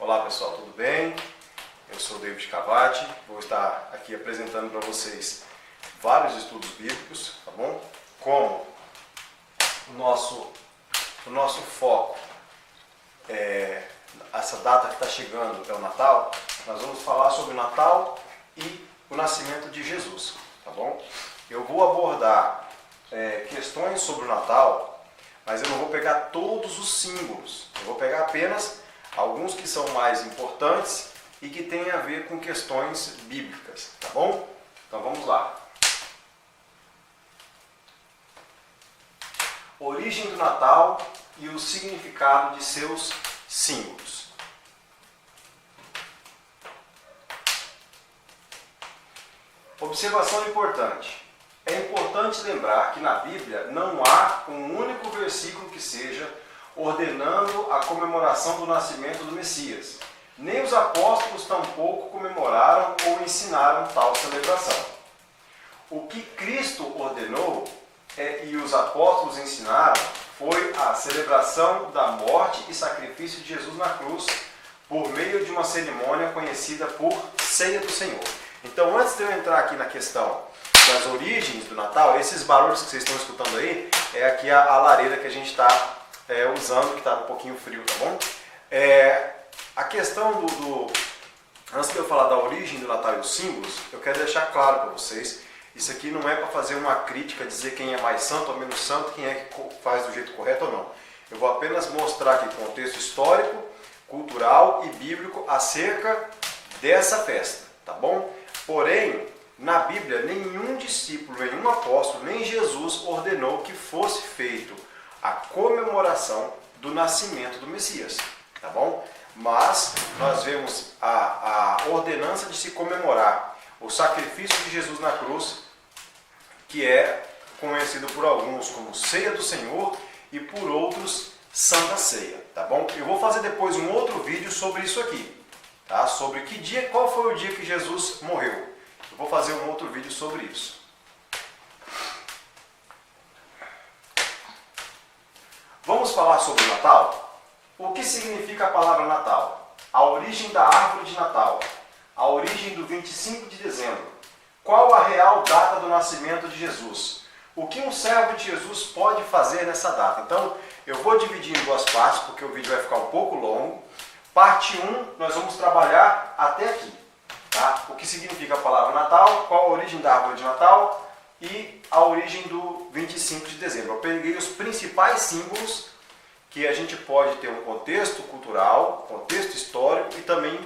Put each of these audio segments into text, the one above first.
Olá pessoal, tudo bem? Eu sou David Cavati, vou estar aqui apresentando para vocês vários estudos bíblicos, tá bom? Como o nosso foco essa data que está chegando é o Natal, nós vamos falar sobre o Natal e o nascimento de Jesus, tá bom? Eu vou abordar questões sobre o Natal, mas eu não vou pegar todos os símbolos, eu vou pegar apenas alguns que são mais importantes e que têm a ver com questões bíblicas, tá bom? Então vamos lá. Origem do Natal e o significado de seus símbolos. Observação importante. É importante lembrar que na Bíblia não há um único versículo que seja ordenando a comemoração do nascimento do Messias. Nem os apóstolos tampouco comemoraram ou ensinaram tal celebração. O que Cristo ordenou e os apóstolos ensinaram foi a celebração da morte e sacrifício de Jesus na cruz por meio de uma cerimônia conhecida por Ceia do Senhor. Então, antes de eu entrar aqui na questão das origens do Natal, esses barulhos que vocês estão escutando aí, é aqui a lareira que a gente está usando, que está um pouquinho frio, tá bom? A questão antes de eu falar da origem do Natal e os símbolos, eu quero deixar claro para vocês, isso aqui não é para fazer uma crítica, dizer quem é mais santo ou menos santo, quem é que faz do jeito correto ou não. Eu vou apenas mostrar aqui o contexto histórico, cultural e bíblico acerca dessa festa, tá bom? Porém, na Bíblia, nenhum discípulo, nenhum apóstolo, nem Jesus ordenou que fosse feito a comemoração do nascimento do Messias, tá bom? Mas nós vemos a ordenança de se comemorar o sacrifício de Jesus na cruz, que é conhecido por alguns como Ceia do Senhor e por outros Santa Ceia, tá bom? Eu vou fazer depois um outro vídeo sobre isso aqui, tá? Sobre qual foi o dia que Jesus morreu. Eu vou fazer um outro vídeo sobre isso. Vamos falar sobre o Natal? O que significa a palavra Natal? A origem da árvore de Natal. A origem do 25 de dezembro. Qual a real data do nascimento de Jesus? O que um servo de Jesus pode fazer nessa data? Então, eu vou dividir em duas partes, porque o vídeo vai ficar um pouco longo. Parte 1, nós vamos trabalhar até aqui. Tá? O que significa a palavra Natal, qual a origem da árvore de Natal e a origem do 25 de dezembro. Eu peguei os principais símbolos que a gente pode ter um contexto cultural, contexto histórico e também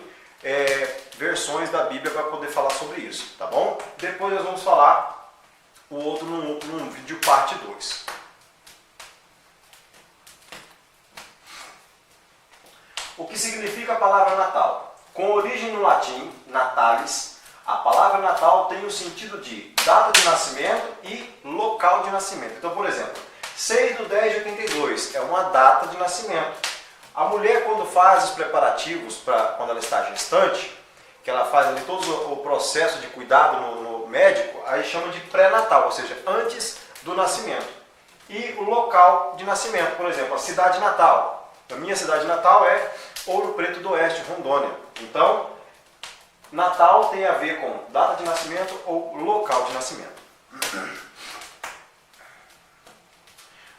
versões da Bíblia para poder falar sobre isso, tá bom? Depois nós vamos falar o outro num vídeo parte 2. O que significa a palavra Natal? Com origem no latim, natalis, a palavra Natal tem o sentido de data de nascimento e local de nascimento. Então, por exemplo, 6/10/82 é uma data de nascimento. A mulher, quando faz os preparativos, quando ela está gestante, que ela faz ali todo o processo de cuidado no médico, aí chama de pré-natal, ou seja, antes do nascimento. E o local de nascimento, por exemplo, a cidade natal. A minha cidade natal é Ouro Preto do Oeste, Rondônia. Então, Natal tem a ver com data de nascimento ou local de nascimento.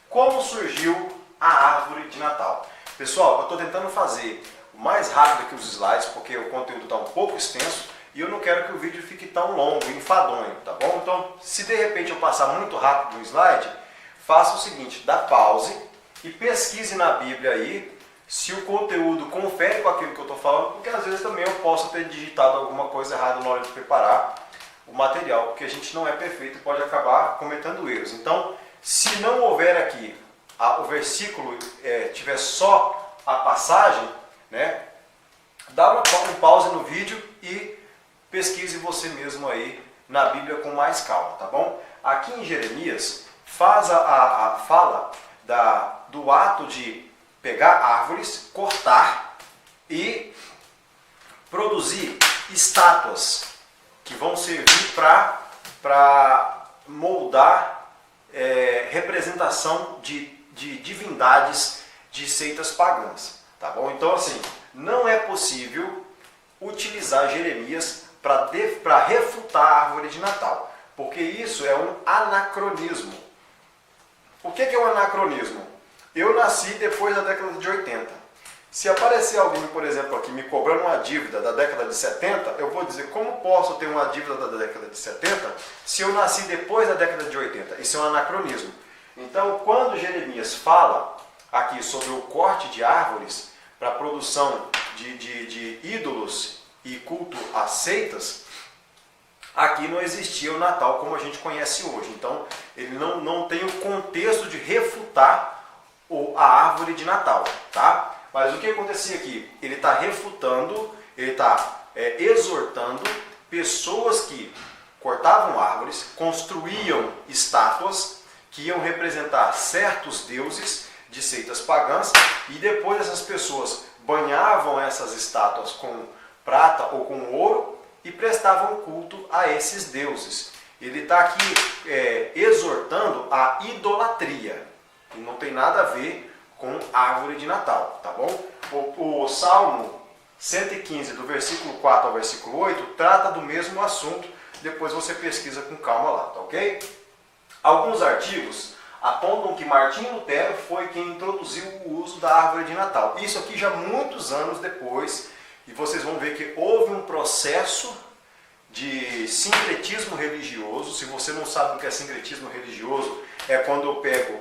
Como surgiu a árvore de Natal? Pessoal, eu estou tentando fazer o mais rápido que os slides, porque o conteúdo está um pouco extenso e eu não quero que o vídeo fique tão longo, enfadonho, tá bom? Então, se de repente eu passar muito rápido no slide, faça o seguinte, dá pause e pesquise na Bíblia aí se o conteúdo confere com aquilo que eu estou falando, porque às vezes também eu posso ter digitado alguma coisa errada na hora de preparar o material, porque a gente não é perfeito e pode acabar cometendo erros. Então, se não houver aqui o versículo, tiver só a passagem, né, dá um pause no vídeo e pesquise você mesmo aí na Bíblia com mais calma, tá bom? Aqui em Jeremias faz a fala do ato de pegar árvores, cortar e produzir estátuas que vão servir para moldar representação de divindades de seitas pagãs, tá bom? Então, assim, não é possível utilizar Jeremias para refutar a árvore de Natal, porque isso é um anacronismo. O que é um anacronismo? Eu nasci depois da década de 80. Se aparecer alguém, por exemplo, aqui me cobrando uma dívida da década de 70, eu vou dizer, como posso ter uma dívida da década de 70 se eu nasci depois da década de 80? Isso é um anacronismo. Então, quando Jeremias fala aqui sobre o corte de árvores para a produção de ídolos e culto a seitas, aqui não existia o Natal como a gente conhece hoje. Então, ele não tem o contexto de refutar a árvore de Natal, tá? Mas o que acontecia aqui? Ele está refutando, ele está exortando pessoas que cortavam árvores, construíam estátuas que iam representar certos deuses de seitas pagãs, e depois essas pessoas banhavam essas estátuas com prata ou com ouro e prestavam culto a esses deuses. Ele está aqui exortando a idolatria, e não tem nada a ver com árvore de Natal, tá bom? O Salmo 115, do versículo 4 ao versículo 8, trata do mesmo assunto, depois você pesquisa com calma lá, tá ok? Alguns artigos apontam que Martinho Lutero foi quem introduziu o uso da árvore de Natal. Isso aqui já muitos anos depois, e vocês vão ver que houve um processo de sincretismo religioso. Se você não sabe o que é sincretismo religioso, é quando eu pego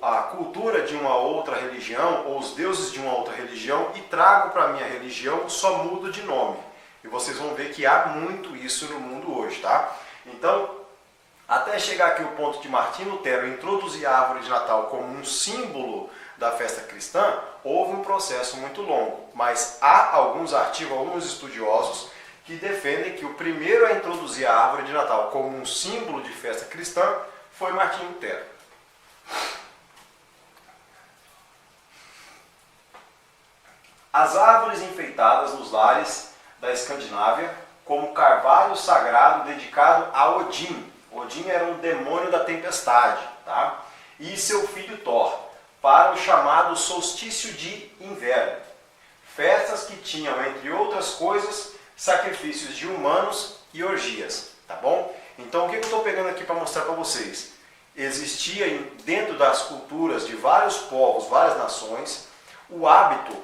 a cultura de uma outra religião, ou os deuses de uma outra religião, e trago para a minha religião, só mudo de nome. E vocês vão ver que há muito isso no mundo hoje, tá? Então, até chegar aqui o ponto de Martinho Lutero introduzir a árvore de Natal como um símbolo da festa cristã, houve um processo muito longo. Mas há alguns artigos, alguns estudiosos, que defendem que o primeiro a introduzir a árvore de Natal como um símbolo de festa cristã foi Martinho Lutero. As árvores enfeitadas nos lares da Escandinávia, como carvalho sagrado dedicado a Odin. Odin era um demônio da tempestade, tá? E seu filho Thor, para o chamado solstício de inverno. Festas que tinham, entre outras coisas, sacrifícios de humanos e orgias, tá bom? Então, o que eu estou pegando aqui para mostrar para vocês? Existia dentro das culturas de vários povos, várias nações, o hábito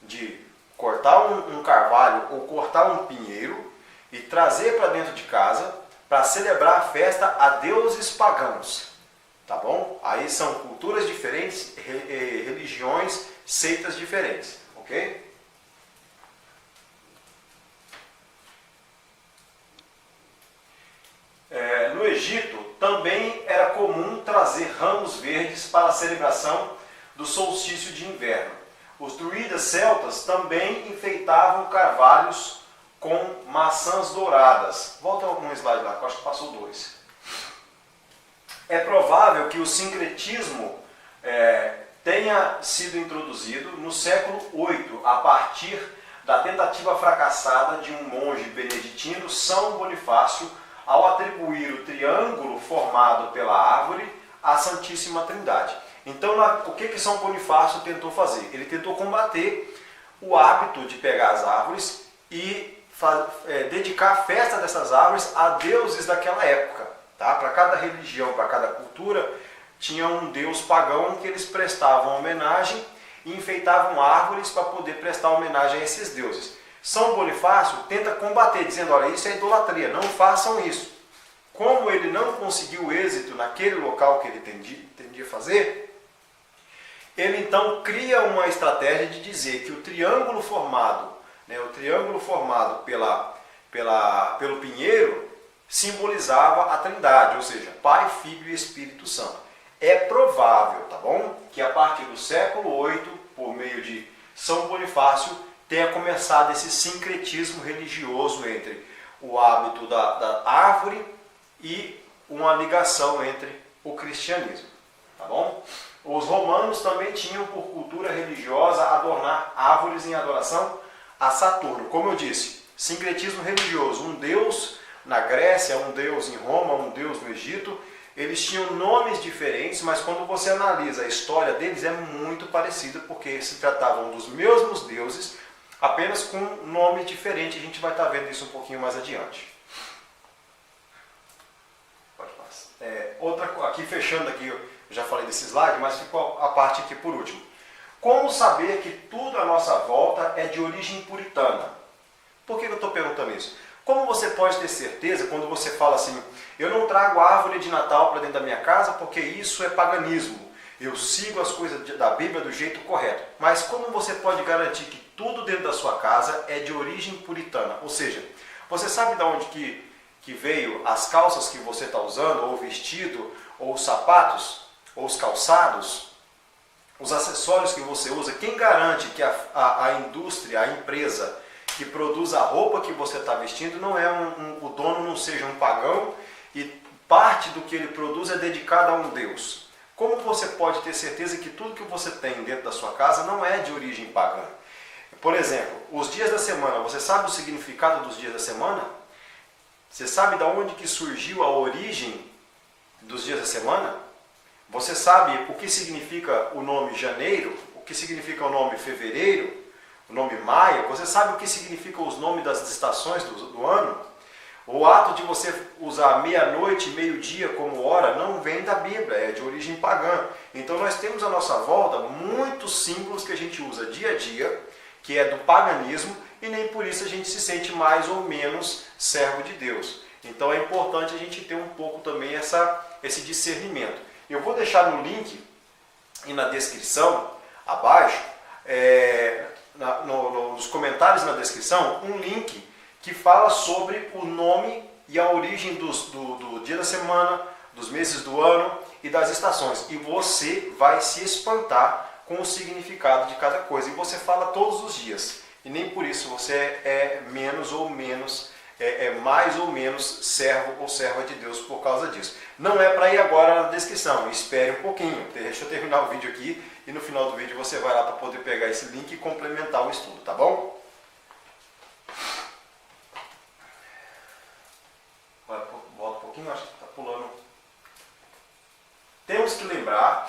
de cortar um carvalho ou cortar um pinheiro e trazer para dentro de casa para celebrar a festa a deuses pagãos, tá bom? Aí são culturas diferentes, religiões, seitas diferentes, ok? No Egito também era comum trazer ramos verdes para a celebração do solstício de inverno. Os druidas celtas também enfeitavam carvalhos com maçãs douradas. Volta um slide lá, que eu acho que passou 2. É provável que o sincretismo tenha sido introduzido no século VIII, a partir da tentativa fracassada de um monge beneditino, São Bonifácio, ao atribuir o triângulo formado pela árvore à Santíssima Trindade. Então, o que São Bonifácio tentou fazer? Ele tentou combater o hábito de pegar as árvores e dedicar a festa dessas árvores a deuses daquela época. Tá? Para cada religião, para cada cultura, tinha um deus pagão que eles prestavam homenagem e enfeitavam árvores para poder prestar homenagem a esses deuses. São Bonifácio tenta combater, dizendo, olha, isso é idolatria, não façam isso. Como ele não conseguiu êxito naquele local que ele tendia a fazer, ele então cria uma estratégia de dizer que o triângulo formado, pelo pinheiro, simbolizava a Trindade, ou seja, Pai, Filho e Espírito Santo. É provável, tá bom, que a partir do século VIII, por meio de São Bonifácio, tenha começado esse sincretismo religioso entre o hábito da árvore e uma ligação entre o cristianismo, tá bom? Os romanos também tinham por cultura religiosa adornar árvores em adoração a Saturno. Como eu disse, sincretismo religioso, um deus na Grécia, um deus em Roma, um deus no Egito, eles tinham nomes diferentes, mas quando você analisa a história deles é muito parecida, porque se tratavam dos mesmos deuses, apenas com nome diferente. A gente vai estar vendo isso um pouquinho mais adiante. Pode passar. Aqui fechando aqui, eu já falei desse slide, mas ficou a parte aqui por último. Como saber que tudo à nossa volta é de origem puritana? Por que eu estou perguntando isso? Como você pode ter certeza quando você fala assim, eu não trago árvore de Natal para dentro da minha casa porque isso é paganismo. Eu sigo as coisas da Bíblia do jeito correto. Mas como você pode garantir que tudo dentro da sua casa é de origem puritana? Ou seja, você sabe de onde que veio as calças que você está usando, ou o vestido, ou os sapatos, ou os calçados, os acessórios que você usa? Quem garante que a indústria, a empresa que produz a roupa que você está vestindo, não é o dono não seja um pagão e parte do que ele produz é dedicado a um Deus? Como você pode ter certeza que tudo que você tem dentro da sua casa não é de origem pagã? Por exemplo, os dias da semana, você sabe o significado dos dias da semana? Você sabe de onde que surgiu a origem dos dias da semana? Você sabe o que significa o nome janeiro? O que significa o nome fevereiro? O nome maio? Você sabe o que significa os nomes das estações do ano? O ato de você usar meia-noite e meio-dia como hora não vem da Bíblia, é de origem pagã. Então nós temos à nossa volta muitos símbolos que a gente usa dia a dia, que é do paganismo, e nem por isso a gente se sente mais ou menos servo de Deus. Então é importante a gente ter um pouco também esse discernimento. Eu vou deixar no link e na descrição, abaixo, nos comentários na descrição, um link que fala sobre o nome e a origem do dia da semana, dos meses do ano e das estações. E você vai se espantar com o significado de cada coisa. E você fala todos os dias. E nem por isso você é menos ou menos, mais ou menos servo ou serva de Deus por causa disso. Não é para ir agora na descrição, espere um pouquinho. Deixa eu terminar o vídeo aqui e no final do vídeo você vai lá para poder pegar esse link e complementar o estudo, tá bom? Volta um pouquinho, acho que está pulando. Temos que lembrar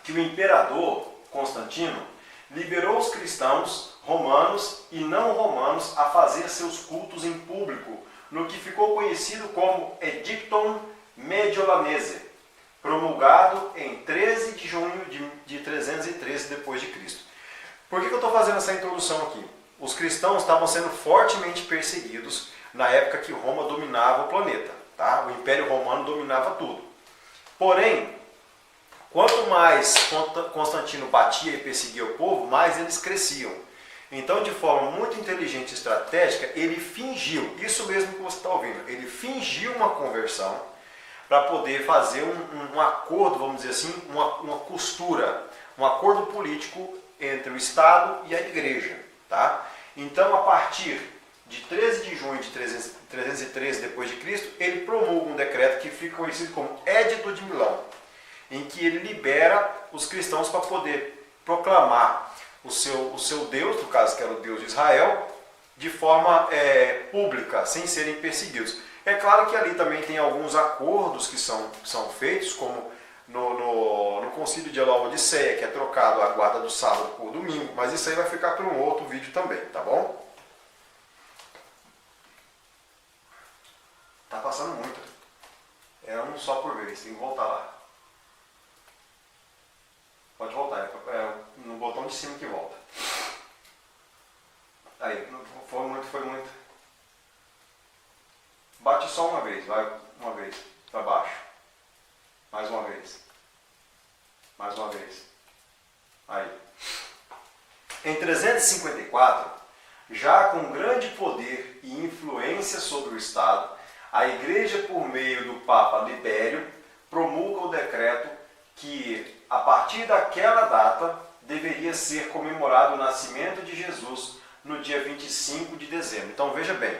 que o imperador Constantino liberou os cristãos romanos e não romanos a fazer seus cultos em público, no que ficou conhecido como Edictum Mediolanense, promulgado em 13 de junho de 313 d.C. Por que eu estou fazendo essa introdução aqui? Os cristãos estavam sendo fortemente perseguidos na época que Roma dominava o planeta. Tá? O Império Romano dominava tudo. Porém, quanto mais Constantino batia e perseguia o povo, mais eles cresciam. Então, de forma muito inteligente e estratégica, ele fingiu, isso mesmo que você está ouvindo, ele fingiu uma conversão para poder fazer um acordo, vamos dizer assim, uma costura, um acordo político entre o Estado e a Igreja. Tá? Então, a partir de 13 de junho de 313 d.C., ele promulga um decreto que fica conhecido como Édito de Milão, em que ele libera os cristãos para poder proclamar o seu Deus, no caso que era o Deus de Israel, de forma pública, sem serem perseguidos. É claro que ali também tem alguns acordos que são feitos, como no concílio de Laodiceia, que é trocado a guarda do sábado por domingo, mas isso aí vai ficar para um outro vídeo também, tá bom? Tá passando muito. É um só por vez, tem que voltar lá. Pode voltar, é no botão de cima que volta. Aí, foi muito. Bate só uma vez, vai uma vez, para baixo. Mais uma vez. Mais uma vez. Aí. Em 354, já com grande poder e influência sobre o Estado, a Igreja, por meio do Papa Libério, promulga o decreto que, a partir daquela data, deveria ser comemorado o nascimento de Jesus no dia 25 de dezembro. Então veja bem,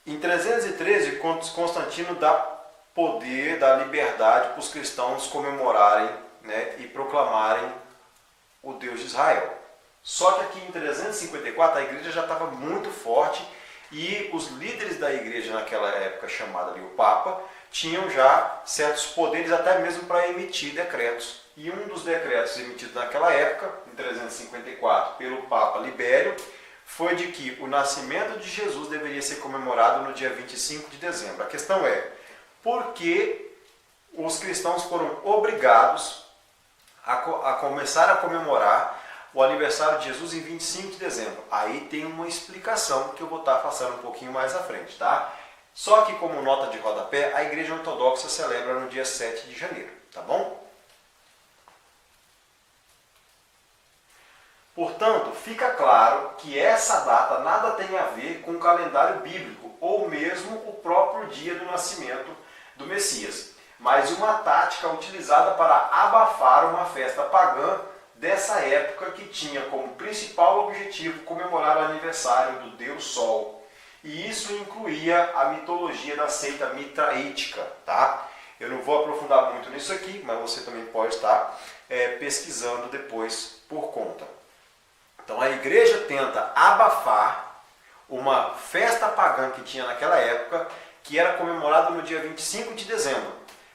em 313, Constantino dá poder, dá liberdade para os cristãos comemorarem, né, e proclamarem o Deus de Israel. Só que aqui em 354 a igreja já estava muito forte, E os líderes da igreja naquela época, chamada ali o Papa, tinham já certos poderes até mesmo para emitir decretos. E um dos decretos emitidos naquela época, em 354, pelo Papa Libério, foi de que o nascimento de Jesus deveria ser comemorado no dia 25 de dezembro. A questão é, por que os cristãos foram obrigados a começar a comemorar o aniversário de Jesus em 25 de dezembro? Aí tem uma explicação que eu vou estar passando um pouquinho mais à frente, tá? Só que como nota de rodapé, a Igreja Ortodoxa celebra no dia 7 de janeiro, tá bom? Portanto, fica claro que essa data nada tem a ver com o calendário bíblico, ou mesmo o próprio dia do nascimento do Messias, mas uma tática utilizada para abafar uma festa pagã dessa época que tinha como principal objetivo comemorar o aniversário do Deus Sol. E isso incluía a mitologia da seita mitraítica, tá? Eu não vou aprofundar muito nisso aqui, mas você também pode estar pesquisando depois por conta. Então a igreja tenta abafar uma festa pagã que tinha naquela época, que era comemorada no dia 25 de dezembro.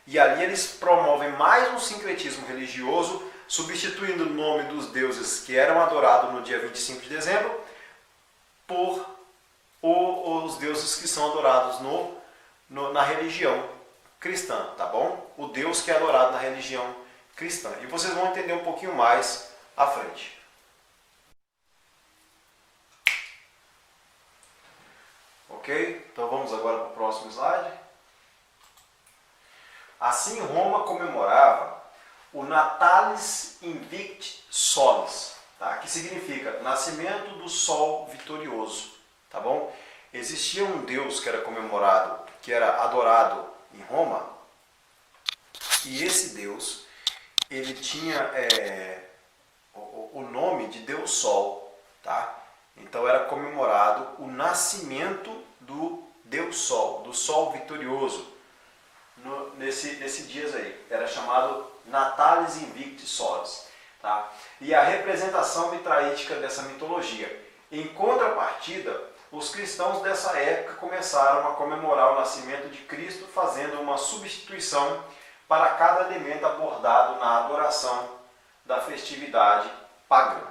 E ali eles promovem mais um sincretismo religioso, substituindo o nome dos deuses que eram adorados no dia 25 de dezembro por os deuses que são adorados na religião cristã, tá bom? O Deus que é adorado na religião cristã. E vocês vão entender um pouquinho mais à frente. Ok? Então vamos agora para o próximo slide. Assim Roma comemorava o Natalis Invicti Solis, tá? Que significa nascimento do sol vitorioso, tá bom? Existia um deus que era comemorado, que era adorado em Roma, e esse deus, ele tinha o nome de Deus Sol, tá? Então era comemorado o nascimento do Deus Sol, do Sol vitorioso, nesse dias aí. Era chamado Natalis Invicti Solis, tá? E a representação mitraítica dessa mitologia. Em contrapartida, os cristãos dessa época começaram a comemorar o nascimento de Cristo, fazendo uma substituição para cada elemento abordado na adoração da festividade pagã.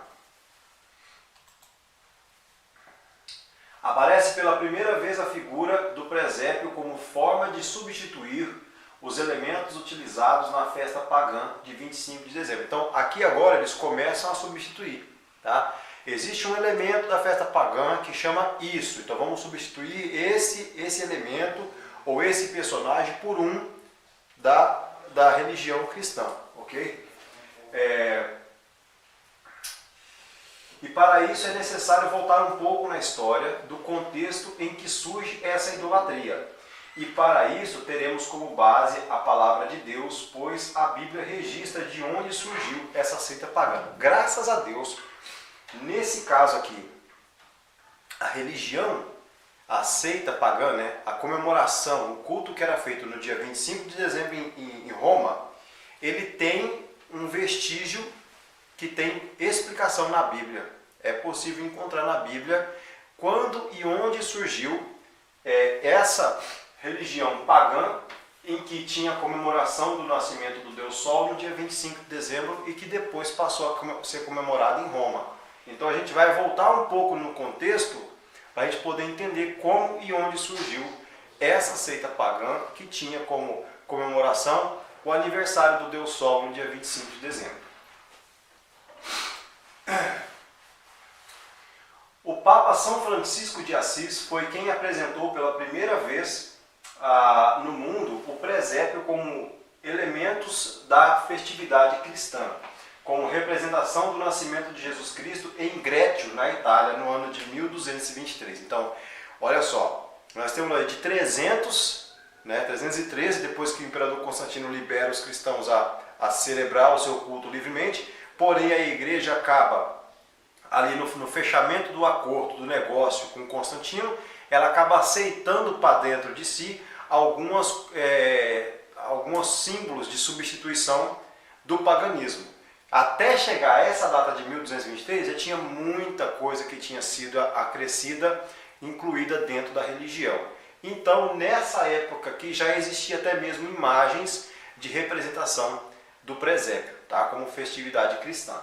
Aparece pela primeira vez a figura do presépio como forma de substituir os elementos utilizados na festa pagã de 25 de dezembro. Então, aqui agora eles começam a substituir, tá? Existe um elemento da festa pagã que chama isso. Então, vamos substituir esse elemento ou esse personagem por um da religião cristã, ok? E para isso é necessário voltar um pouco na história do contexto em que surge essa idolatria. E para isso teremos como base a palavra de Deus, pois a Bíblia registra de onde surgiu essa seita pagã. Graças a Deus, nesse caso aqui, a religião, a seita pagã, né, a comemoração, o culto que era feito no dia 25 de dezembro em Roma, ele tem um vestígio que tem explicação na Bíblia. É possível encontrar na Bíblia quando e onde surgiu essa religião pagã em que tinha a comemoração do nascimento do Deus Sol no dia 25 de dezembro e que depois passou a ser comemorado em Roma. Então a gente vai voltar um pouco no contexto para a gente poder entender como e onde surgiu essa seita pagã que tinha como comemoração o aniversário do Deus Sol no dia 25 de dezembro. O Papa São Francisco de Assis foi quem apresentou pela primeira vez no mundo o presépio como elementos da festividade cristã, como representação do nascimento de Jesus Cristo em Grécio, na Itália, no ano de 1223. Então, olha só, nós temos aí de 313, depois que o imperador Constantino libera os cristãos a celebrar o seu culto livremente, porém a igreja acaba ali no fechamento do acordo, do negócio com Constantino, ela acaba aceitando para dentro de si alguns símbolos de substituição do paganismo. Até chegar a essa data de 1223, já tinha muita coisa que tinha sido acrescida incluída dentro da religião. Então, nessa época aqui, já existia até mesmo imagens de representação do presépio, tá? Como festividade cristã.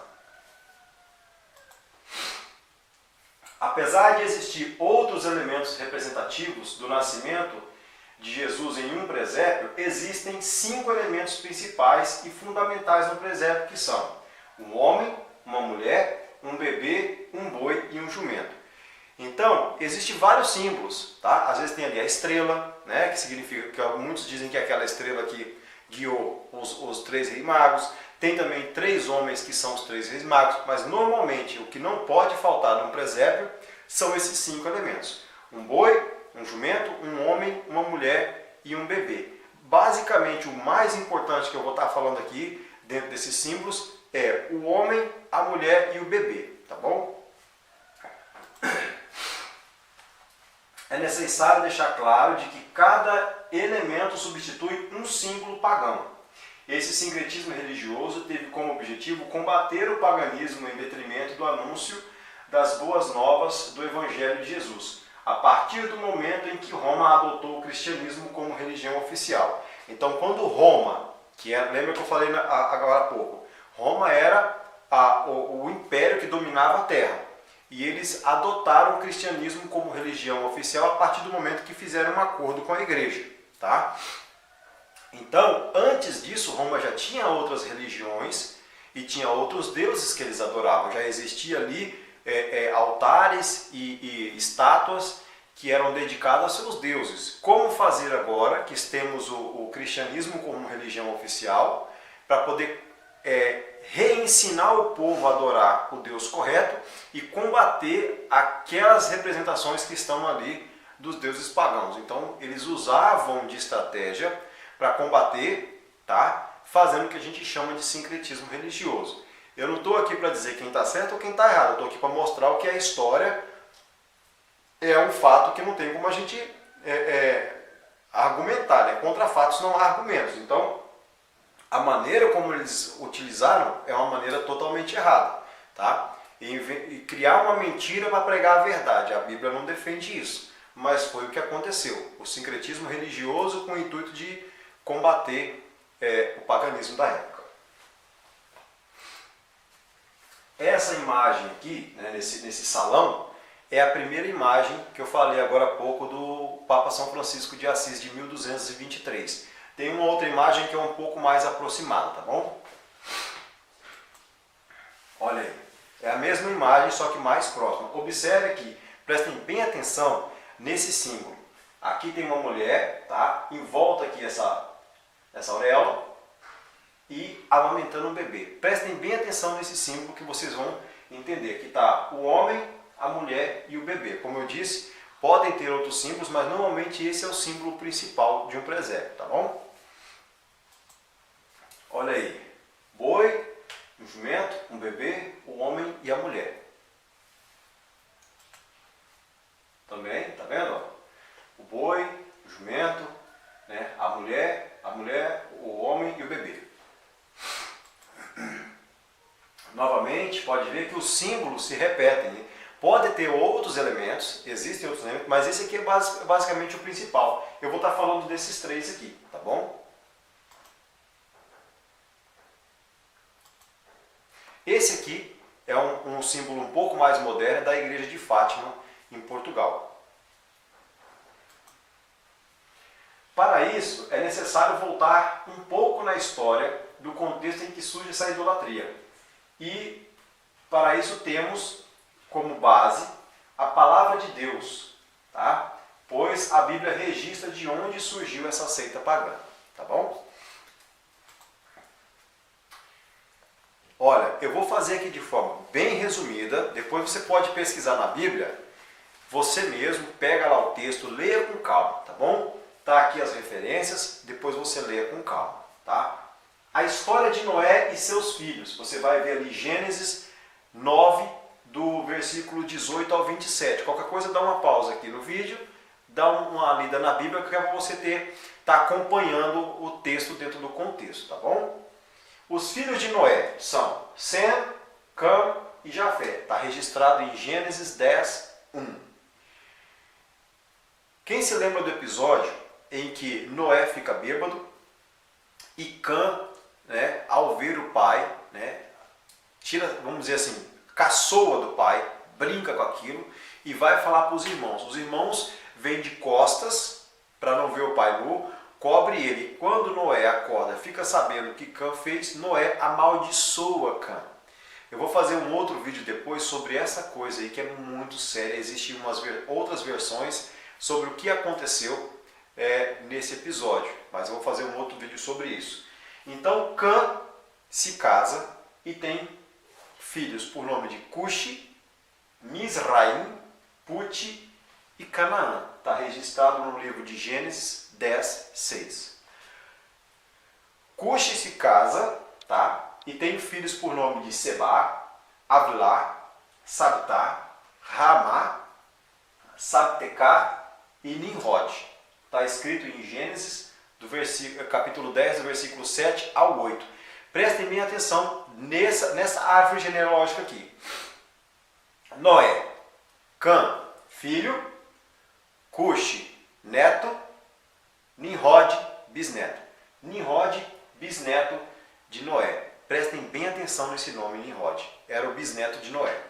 Apesar de existir outros elementos representativos do nascimento de Jesus em um presépio, existem 5 elementos principais e fundamentais no presépio, que são um homem, uma mulher, um bebê, um boi e um jumento. Então, existem vários símbolos, tá? Às vezes tem ali a estrela, né? Que significa, que muitos dizem que é aquela estrela que guiou os 3 reis magos. Tem também 3 homens que são os 3 reis magos, mas normalmente o que não pode faltar num presépio são esses 5 elementos. Um boi, um jumento, um homem, uma mulher e um bebê. Basicamente, o mais importante que eu vou estar falando aqui, dentro desses símbolos, é o homem, a mulher e o bebê, tá bom? É necessário deixar claro de que cada elemento substitui um símbolo pagão. Esse sincretismo religioso teve como objetivo combater o paganismo em detrimento do anúncio das boas novas do Evangelho de Jesus, a partir do momento em que Roma adotou o cristianismo como religião oficial. Então, quando Roma, lembra que eu falei agora há pouco, Roma era o império que dominava a terra. E eles adotaram o cristianismo como religião oficial a partir do momento que fizeram um acordo com a igreja, tá? Então, antes disso, Roma já tinha outras religiões e tinha outros deuses que eles adoravam. Já existia ali altares e estátuas que eram dedicadas aos seus deuses. Como fazer agora que temos o cristianismo como religião oficial para poder reensinar o povo a adorar o Deus correto e combater aquelas representações que estão ali dos deuses pagãos. Então, eles usavam de estratégia para combater, tá? Fazendo o que a gente chama de sincretismo religioso. Eu não estou aqui para dizer quem está certo ou quem está errado, eu estou aqui para mostrar o que a história é um fato que não tem como a gente argumentar, né? Contra fatos não há argumentos. Então, a maneira como eles utilizaram é uma maneira totalmente errada, tá? E criar uma mentira para pregar a verdade. A Bíblia não defende isso, mas foi o que aconteceu. O sincretismo religioso com o intuito de combater o paganismo da época. Essa imagem aqui, né, nesse salão, é a primeira imagem que eu falei agora há pouco do Papa São Francisco de Assis, de 1223. Tem uma outra imagem que é um pouco mais aproximada, tá bom? Olha aí, é a mesma imagem, só que mais próxima. Observe aqui, prestem bem atenção nesse símbolo. Aqui tem uma mulher, tá? Em volta aqui essa auréola e amamentando um bebê. Prestem bem atenção nesse símbolo que vocês vão entender. Aqui está o homem, a mulher e o bebê. Como eu disse, podem ter outros símbolos, mas normalmente esse é o símbolo principal de um presépio, tá bom? Olha aí, boi, um jumento, um bebê, o homem e a mulher. Também, tá vendo? O boi, o jumento, né? a mulher, o homem e o bebê. Novamente, pode ver que os símbolos se repetem, né? Pode ter outros elementos, existem outros elementos, mas esse aqui é basicamente o principal. Eu vou estar falando desses 3 aqui, tá bom? Esse aqui é um símbolo um pouco mais moderno da Igreja de Fátima, em Portugal. Para isso, é necessário voltar um pouco na história do contexto em que surge essa idolatria. E, para isso, temos como base a palavra de Deus, tá? Pois a Bíblia registra de onde surgiu essa seita pagã, tá bom? Olha, eu vou fazer aqui de forma bem resumida, depois você pode pesquisar na Bíblia, você mesmo pega lá o texto, leia com calma, tá bom? Tá aqui as referências, depois você leia com calma, tá? A história de Noé e seus filhos, você vai ver ali Gênesis 9, do versículo 18 ao 27. Qualquer coisa, dá uma pausa aqui no vídeo, dá uma lida na Bíblia, que é para você tá acompanhando o texto dentro do contexto, tá bom? Os filhos de Noé são Sem, Cam e Jafé. Está registrado em Gênesis 10, 1. Quem se lembra do episódio em que Noé fica bêbado e Cã, né, ao ver o pai, né, tira, vamos dizer assim, caçoa do pai, brinca com aquilo e vai falar para os irmãos. Os irmãos vêm de costas para não ver o pai nu, cobre ele. Quando Noé acorda, fica sabendo o que Cã fez, Noé amaldiçoa Cã. Eu vou fazer um outro vídeo depois sobre essa coisa aí que é muito séria. Existem outras versões sobre o que aconteceu nesse episódio, mas eu vou fazer um outro vídeo sobre isso. Então Cã se casa e tem filhos por nome de Cuxi, Mizraim, Puti e Canaã. Está registrado no livro de Gênesis 10, 6. Cuxi se casa, tá? E tem filhos por nome de Seba, Avlá, Sabtá, Ramá, Sabtecar e Nimrod. Está escrito em Gênesis, capítulo 10, do versículo 7 ao 8. Prestem bem atenção nessa árvore genealógica aqui. Noé, Cã, filho, Cuxi, neto, Nimrod, bisneto. Nimrod, bisneto de Noé. Prestem bem atenção nesse nome, Nimrod. Era o bisneto de Noé.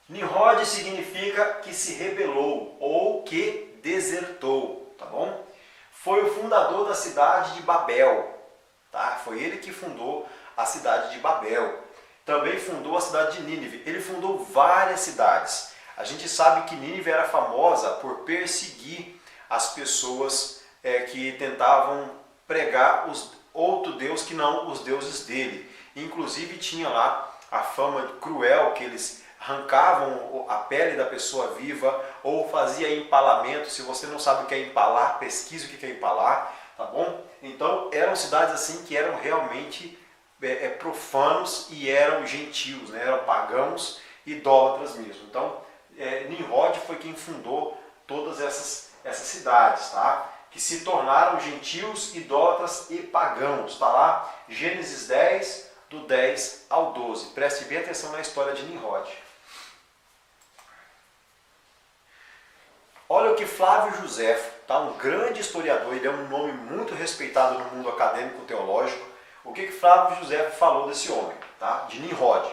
Nimrod significa que se rebelou ou que desertou, tá bom? Foi o fundador da cidade de Babel, tá? Foi ele que fundou a cidade de Babel. Também fundou a cidade de Nínive. Ele fundou várias cidades. A gente sabe que Nínive era famosa por perseguir as pessoas que tentavam pregar outro Deus que não os deuses dele. Inclusive tinha lá a fama cruel que eles arrancavam a pele da pessoa viva ou fazia empalamento. Se você não sabe o que é empalar, pesquise o que é empalar, tá bom? Então eram cidades assim que eram realmente profanos e eram gentios, né? Eram pagãos, idólatras mesmo. Então Nimrod foi quem fundou todas essas cidades, tá? Que se tornaram gentios, idólatras e pagãos. Está lá Gênesis 10, do 10 ao 12. Preste bem atenção na história de Nimrod. Olha o que Flávio Josefo, tá? Um grande historiador, ele é um nome muito respeitado no mundo acadêmico teológico. O que Flávio Josefo falou desse homem, tá? De Nimrod?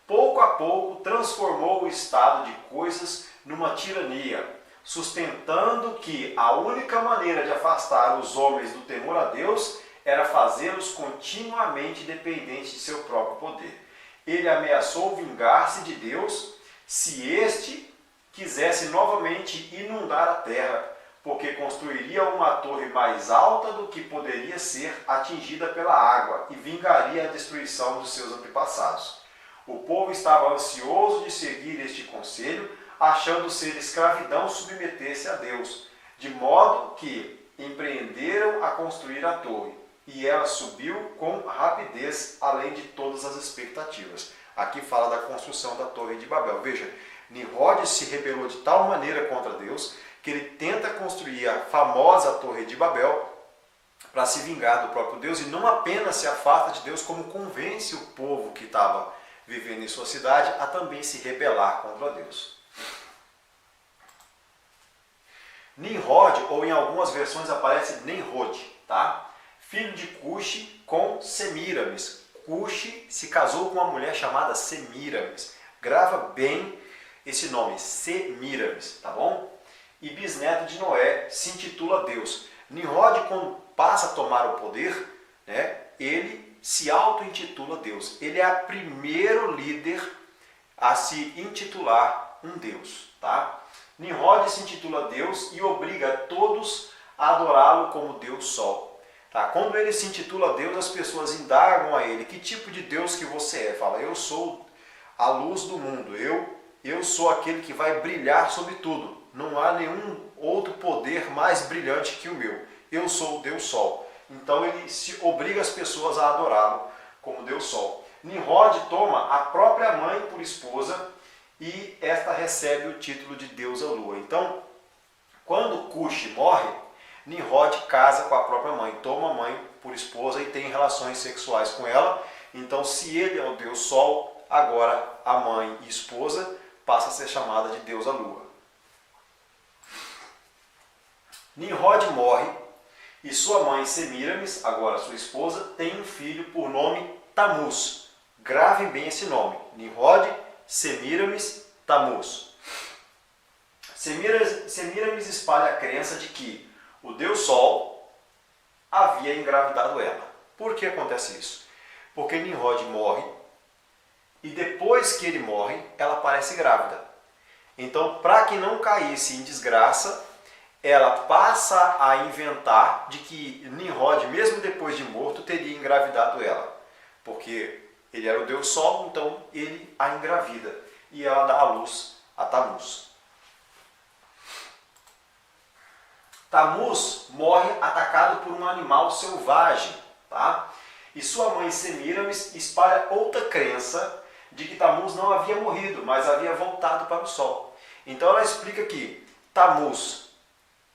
Pouco a pouco transformou o estado de coisas numa tirania, sustentando que a única maneira de afastar os homens do temor a Deus era fazê-los continuamente dependentes de seu próprio poder. Ele ameaçou vingar-se de Deus se este quisesse novamente inundar a terra, porque construiria uma torre mais alta do que poderia ser atingida pela água e vingaria a destruição dos seus antepassados. O povo estava ansioso de seguir este conselho, achando ser escravidão submeter-se a Deus, de modo que empreenderam a construir a torre, e ela subiu com rapidez, além de todas as expectativas. Aqui fala da construção da Torre de Babel. Veja, Nimrod se rebelou de tal maneira contra Deus que ele tenta construir a famosa Torre de Babel para se vingar do próprio Deus, e não apenas se afasta de Deus, como convence o povo que estava vivendo em sua cidade a também se rebelar contra Deus. Nimrod, ou em algumas versões aparece Nimrod, tá? Filho de Cuxi com Semíramis. Cuxi se casou com uma mulher chamada Semíramis. Grava bem esse nome, Semíramis, tá bom? E bisneto de Noé, se intitula Deus. Nimrod, quando passa a tomar o poder, né, ele se auto-intitula Deus. Ele é o primeiro líder a se intitular um Deus, tá? Nimrod se intitula Deus e obriga todos a adorá-lo como Deus Sol. Tá? Quando ele se intitula Deus, as pessoas indagam a ele: que tipo de Deus que você é? Fala: eu sou a luz do mundo, eu sou aquele que vai brilhar sobre tudo. Não há nenhum outro poder mais brilhante que o meu. Eu sou o Deus Sol. Então ele obriga as pessoas a adorá-lo como Deus Sol. Nimrod toma a própria mãe por esposa e esta recebe o título de deusa Lua. Então, quando Cuxi morre, Nimrod casa com a própria mãe, toma a mãe por esposa e tem relações sexuais com ela. Então, se ele é o Deus Sol, agora a mãe e esposa passa a ser chamada de deusa Lua. Nimrod morre e sua mãe Semíramis, agora sua esposa, tem um filho por nome Tamuz. Gravem bem esse nome. Nimrod, Semíramis, Tamuz. Semíramis espalha a crença de que o Deus Sol havia engravidado ela. Por que acontece isso? Porque Nimrod morre e depois que ele morre, ela aparece grávida. Então, para que não caísse em desgraça, ela passa a inventar de que Nimrod, mesmo depois de morto, teria engravidado ela. Porque ele era o Deus Sol, então ele a engravida. E ela dá à luz a Tamuz. Tamuz morre atacado por um animal selvagem. Tá? E sua mãe Semíramis espalha outra crença de que Tamuz não havia morrido, mas havia voltado para o Sol. Então ela explica que Tamuz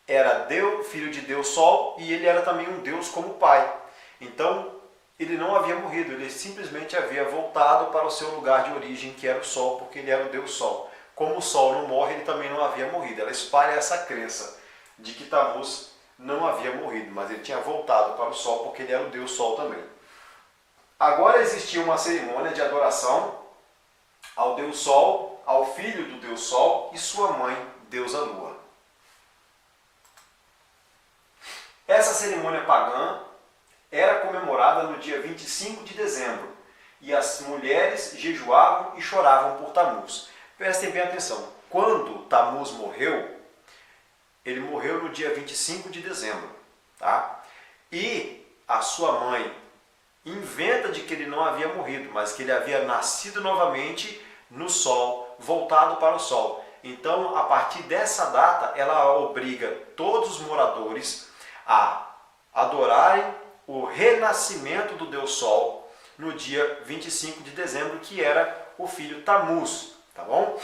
era filho de Deus Sol e ele era também um Deus como pai. Então ele não havia morrido, ele simplesmente havia voltado para o seu lugar de origem, que era o Sol, porque ele era o Deus Sol. Como o Sol não morre, ele também não havia morrido. Ela espalha essa crença de que Tamuz não havia morrido, mas ele tinha voltado para o Sol, porque ele era o Deus Sol também. Agora existia uma cerimônia de adoração ao Deus Sol, ao filho do Deus Sol e sua mãe, deusa Lua. Essa cerimônia pagã era comemorada no dia 25 de dezembro e as mulheres jejuavam e choravam por Tamuz. Prestem bem atenção, quando Tamuz morreu, ele morreu no dia 25 de dezembro. Tá? E a sua mãe inventa de que ele não havia morrido, mas que ele havia nascido novamente no Sol, voltado para o Sol. Então, a partir dessa data, ela obriga todos os moradores a adorarem o renascimento do Deus Sol no dia 25 de dezembro, que era o filho Tamuz, tá bom?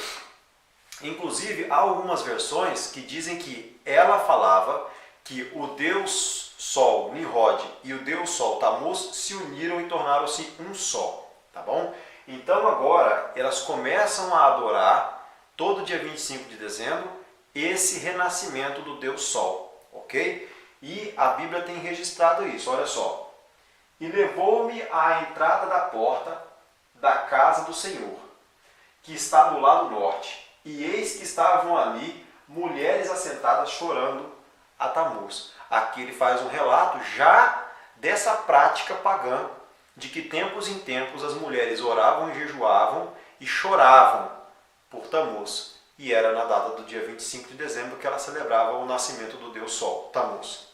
Inclusive, há algumas versões que dizem que ela falava que o Deus Sol, Nimrod, e o Deus Sol, Tamuz, se uniram e tornaram-se um só, tá bom? Então agora elas começam a adorar, todo dia 25 de dezembro, esse renascimento do Deus Sol, ok? E a Bíblia tem registrado isso, olha só. E levou-me à entrada da porta da casa do Senhor, que está do lado norte, e eis que estavam ali mulheres assentadas chorando a Tamuz. Aqui ele faz um relato já dessa prática pagã, de que tempos em tempos as mulheres oravam e jejuavam e choravam por Tamuz. E era na data do dia 25 de dezembro que ela celebrava o nascimento do Deus Sol, Tamuz.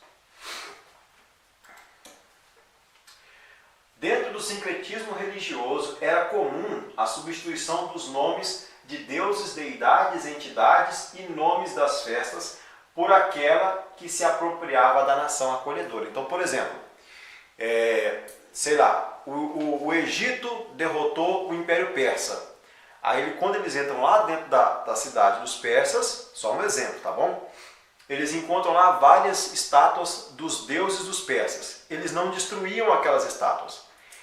Dentro do sincretismo religioso era comum a substituição dos nomes de deuses, deidades, entidades e nomes das festas por aquela que se apropriava da nação acolhedora. Então, por exemplo, sei lá, o Egito derrotou o Império Persa. Aí, quando eles entram lá dentro da cidade dos persas, só um exemplo, tá bom? Eles encontram lá várias estátuas dos deuses dos persas. Eles não destruíam aquelas estátuas.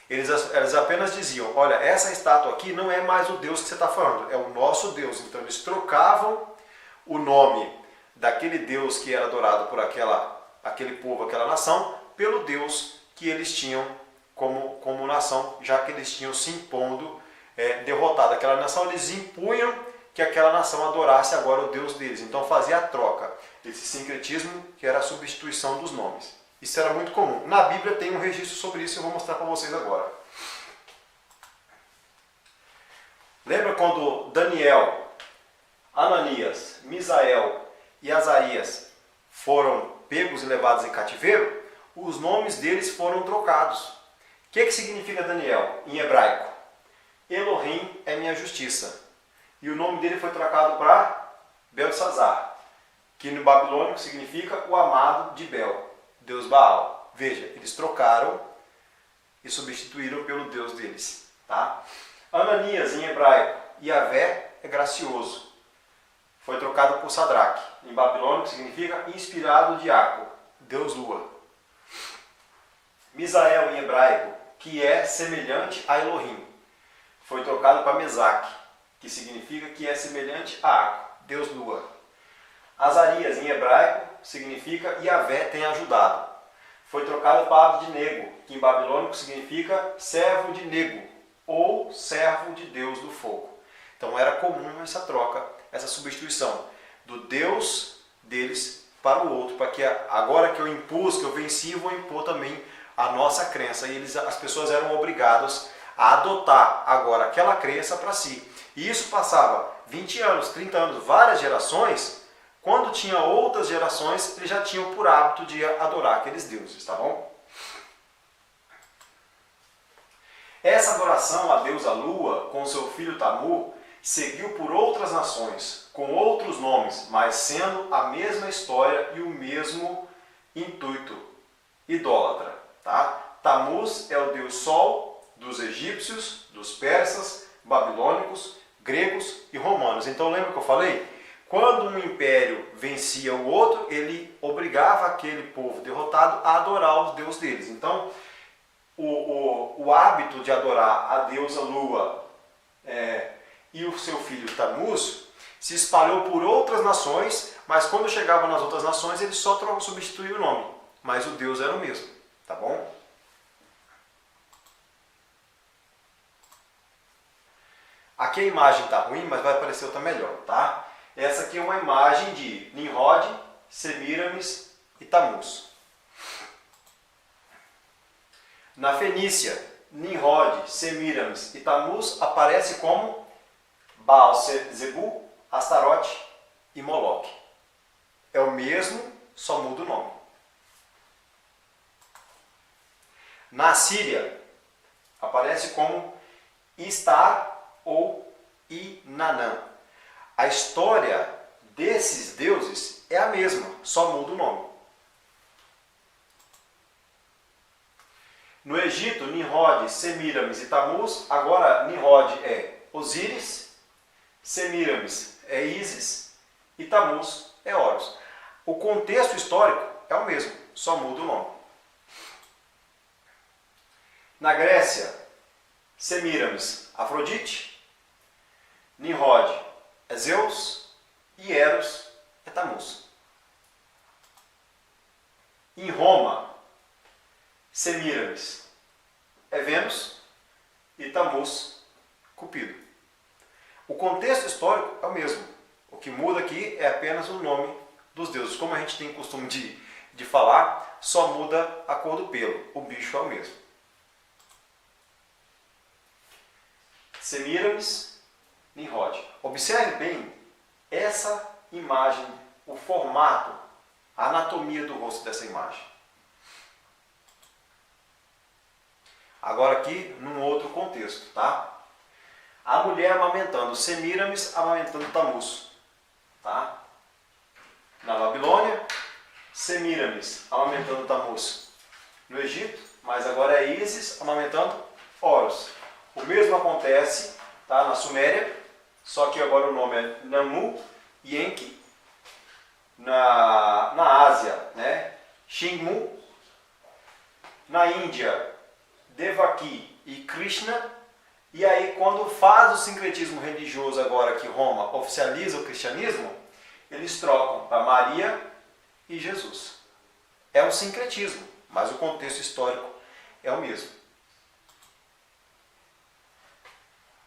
Eles apenas diziam, olha, essa estátua aqui não é mais o Deus que você está falando, é o nosso Deus. Então eles trocavam o nome daquele Deus que era adorado por aquele povo, aquela nação, pelo Deus que eles tinham como nação, já que eles tinham se impondo, derrotado aquela nação, eles impunham que aquela nação adorasse agora o Deus deles. Então fazia a troca, esse sincretismo que era a substituição dos nomes. Isso era muito comum. Na Bíblia tem um registro sobre isso e eu vou mostrar para vocês agora. Lembra quando Daniel, Ananias, Misael e Azarias foram pegos e levados em cativeiro? Os nomes deles foram trocados. O que significa Daniel em hebraico? Elohim é minha justiça. E o nome dele foi trocado para Belsazar, que no babilônico significa o amado de Bel, Deus Baal. Veja, eles trocaram e substituíram pelo Deus deles. Tá? Ananias, em hebraico, Yavé é gracioso. Foi trocado por Sadraque. Em babilônico significa inspirado de Iaco, Deus Lua. Misael, em hebraico, que é semelhante a Elohim. Foi trocado para Mesaque, que significa que é semelhante a Iaco, Deus Lua. Azarias, em hebraico, significa Yahvé tem ajudado. Foi trocado para Abednego, que em babilônico significa servo de Nego, ou servo de Deus do fogo. Então era comum essa troca, essa substituição do Deus deles para o outro, para que agora que eu impus, que eu venci, vou impor também a nossa crença. E as pessoas eram obrigadas a adotar agora aquela crença para si. E isso passava 20 anos, 30 anos, várias gerações. Quando tinha outras gerações, eles já tinham por hábito de adorar aqueles deuses, tá bom? Essa adoração à deusa Lua, com seu filho Tamu, seguiu por outras nações, com outros nomes, mas sendo a mesma história e o mesmo intuito, idólatra. Tá? Tamuz é o deus Sol dos egípcios, dos persas, babilônicos, gregos e romanos. Então lembra que eu falei? Quando um império vencia o outro, ele obrigava aquele povo derrotado a adorar os deuses deles. Então, o hábito de adorar a deusa Lua e o seu filho Tamuz se espalhou por outras nações, mas quando chegava nas outras nações, ele só substituía o nome. Mas o deus era o mesmo, tá bom? Aqui a imagem está ruim, mas vai aparecer outra melhor, tá? Essa aqui é uma imagem de Nimrod, Semíramis e Tamuz. Na Fenícia, Nimrod, Semíramis e Tamuz aparece como Baal-Zebu, Astarote e Moloque. É o mesmo, só muda o nome. Na Síria, aparece como Istar ou Inanã. A história desses deuses é a mesma, só muda o nome. No Egito, Nimrod, Semíramis e Tamuz, agora Nimrod é Osíris, Semíramis é Ísis e Tamuz é Horus. O contexto histórico é o mesmo, só muda o nome. Na Grécia, Semíramis, Afrodite, Nimrod é Zeus e Eros é Tamuz. Em Roma, Semíramis é Vênus e Tamuz, Cupido. O contexto histórico é o mesmo. O que muda aqui é apenas o nome dos deuses. Como a gente tem costume de falar, só muda a cor do pelo. O bicho é o mesmo. Semíramis, Nimrod. Observe bem essa imagem, o formato, a anatomia do rosto dessa imagem. Agora aqui, num outro contexto, tá? A mulher amamentando Semíramis, amamentando Tamuz, tá? Na Babilônia, Semíramis amamentando Tamuz. No Egito, mas agora é Ísis amamentando Horus. O mesmo acontece, tá, na Suméria, só que agora o nome é Namu e Enki. Na Ásia, né? Shingmu. Na Índia, Devaki e Krishna. E aí, quando faz o sincretismo religioso agora que Roma oficializa o cristianismo, eles trocam para Maria e Jesus. É um sincretismo, mas o contexto histórico é o mesmo.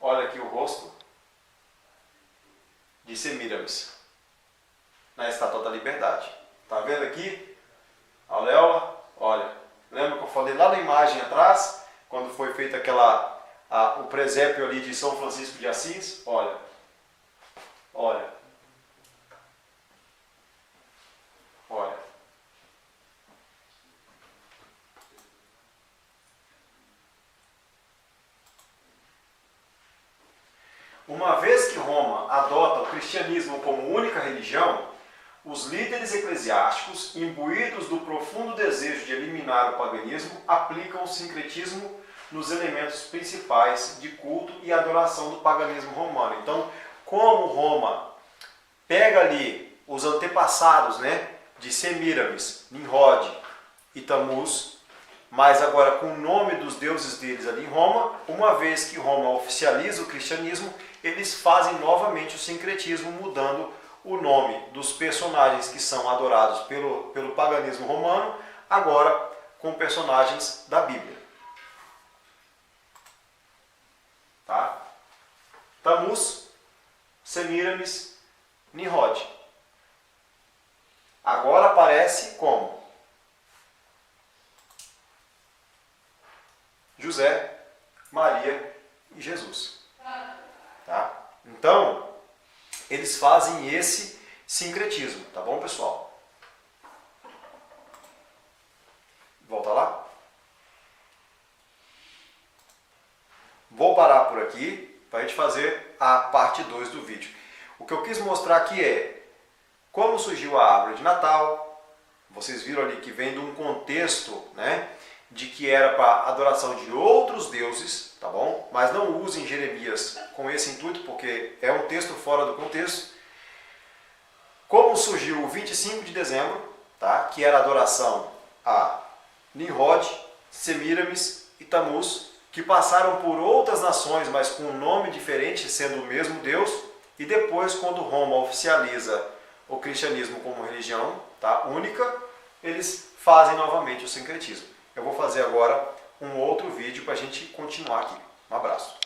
Olha aqui o rosto de Semíramis na Estátua da Liberdade. Tá vendo aqui? A auréola, olha. Lembra que eu falei lá na imagem atrás, quando foi feita o presépio ali de São Francisco de Assis? Olha. Olha. Olha. Uma vez que Roma adota o cristianismo como única religião, os líderes eclesiásticos, imbuídos do profundo desejo de eliminar o paganismo, aplicam o sincretismo nos elementos principais de culto e adoração do paganismo romano. Então, como Roma pega ali os antepassados, né, de Semíramis, Nimrod e Tamuz, mas agora com o nome dos deuses deles ali em Roma, uma vez que Roma oficializa o cristianismo, eles fazem novamente o sincretismo, mudando o nome dos personagens que são adorados pelo paganismo romano, agora com personagens da Bíblia. Tá? Tammuz, Semíramis, Nimrod. Agora aparece como José, Maria e Jesus. Tá? Então, eles fazem esse sincretismo, tá bom, pessoal? Volta lá. Vou parar por aqui para a gente fazer a parte 2 do vídeo. O que eu quis mostrar aqui é como surgiu a árvore de Natal. Vocês viram ali que vem de um contexto, né, de que era para adoração de outros deuses, tá bom? Mas não usem Jeremias com esse intuito, porque é um texto fora do contexto. Como surgiu o 25 de dezembro, tá? Que era adoração a Nimrod, Semíramis e Tammuz, que passaram por outras nações, mas com um nome diferente, sendo o mesmo Deus, e depois, quando Roma oficializa o cristianismo como religião, tá, única, eles fazem novamente o sincretismo. Eu vou fazer agora um outro vídeo para a gente continuar aqui. Um abraço.